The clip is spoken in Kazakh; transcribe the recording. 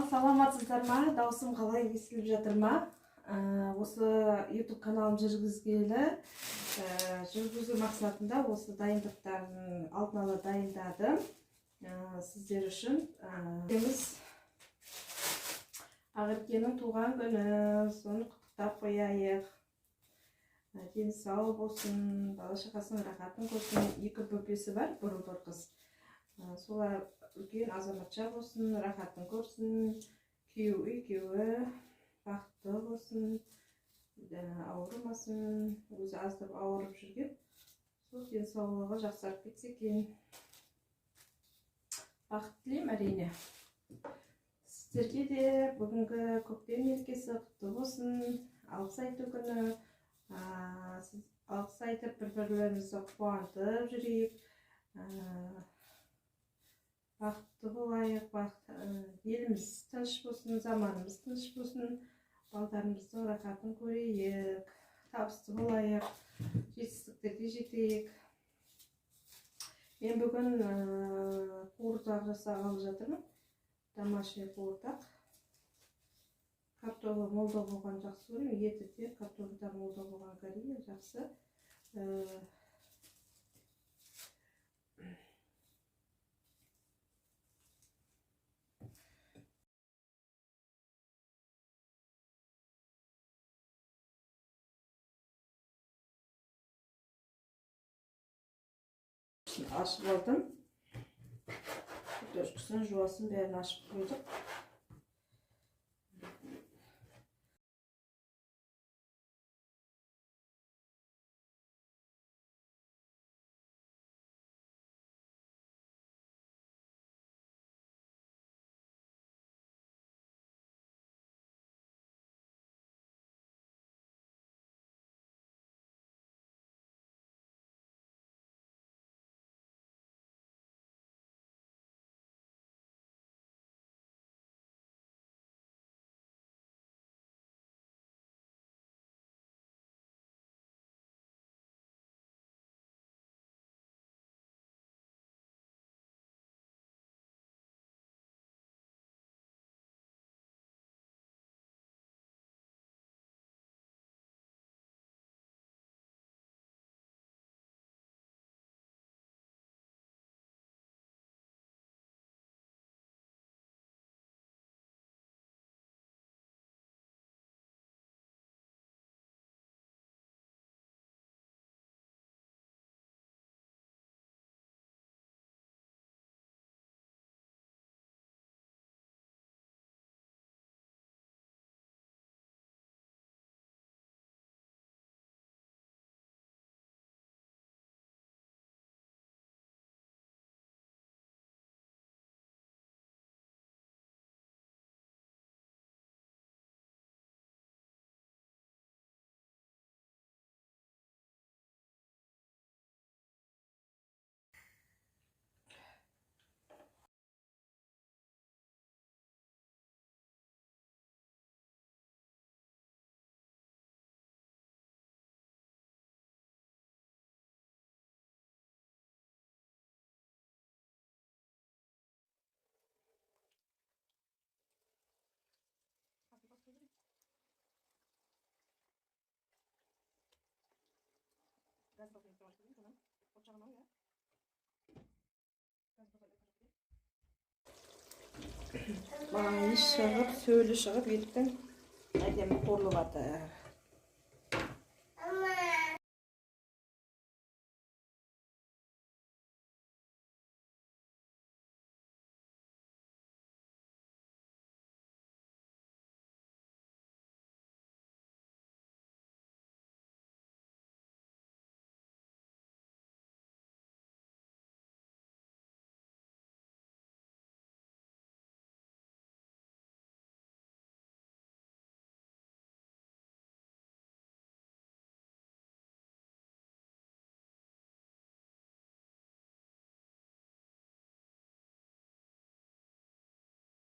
саламатсыздар ма? Даусым қалай естіліп жатыр ма? Осы YouTube каналым жүргізу мақсатында осы дайындықтарын алдын ала дайындадым. Сіздер үшін Ақеркенің туған күні, соны құттықтап қояйық. Дені сау болсын, бала шағасының рахатын көрсін. 2 бөпесі бар, бір қыз. Солар үлкен азаматша болсын, рахатын көрсін, күйеуі бақытты болсын, ауырмасын, өзі аздап ауырып жүрген. Сол денсаулығы жақсарып кетсе екен. Бақыт тілеймін әрине. Сіздерге де бүгінгі көктем мерекесі құтты болсын. Алғыс айту күні. Алғыс айтып бір-бірлерімізді қуантып жүрейік. Бақытты болайық, еліміз тыныш болсын, заманымыз тыныш болсын, балдарымыздың рахатын көрейік, табысты болайық, жетістіктерге жетейік. Мен бүгін қуырдақ жасағалы жатырмын. Домашний қуырдақ. Картофелі молда болған жақсы көрейін, еті де картофелі молда болған әрине жақсы. Ашып алдым. Дөркісін, жуасын бәрін ашып қойдық. Майы шығып, сөлі шығып, еттің әдемі қуырылып жатыр.